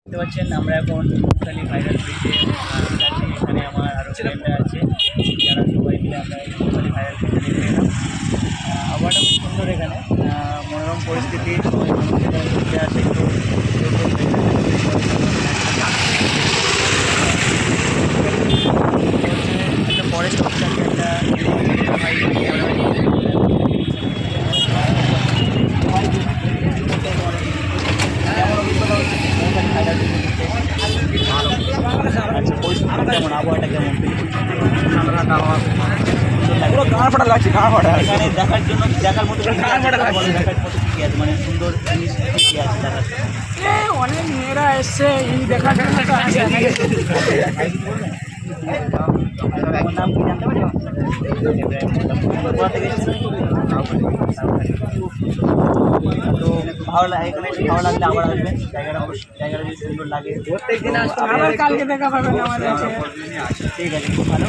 দেখতে পাচ্ছেন আমরা এখন মুক্তালি ভাইরাল ব্রিজে আছি। এখানে আমার আরও ফ্রেন্ডরা আছে, যারা সবাই মিলে আমরা এই মুক্তালি ভাইরাল ব্রিজে দেখে এলাম। আবহাওয়াটা খুব সুন্দর, এখানে মনোরম পরিস্থিতি, সবাই মানুষেরা ঘুরতে আসে। তো একটা ফরেস্ট অফিসারকে একটা আচ্ছা, পরিস্থিতি কেমন, আবহাওয়াটা কেমন? এখানে দেখার জন্য, দেখার মতো দেখার মতো কী আছে, মানে সুন্দর জিনিস কী আছে দেখার? অনেক মেয়েরা এসছে এই দেখার জন্য তো আসে। আমার নাম কি জানতে পারি? কোথা থেকে এসেছেন? তো ভালো লাগে, এখানে এসে ভালো লাগলে আবার আসবেন। জায়গাটা যদি সুন্দর লাগে প্রত্যেকদিন আসতে আবার কালকে দেখা পাবেন আমাদের। ঠিক আছে, খুব ভালো।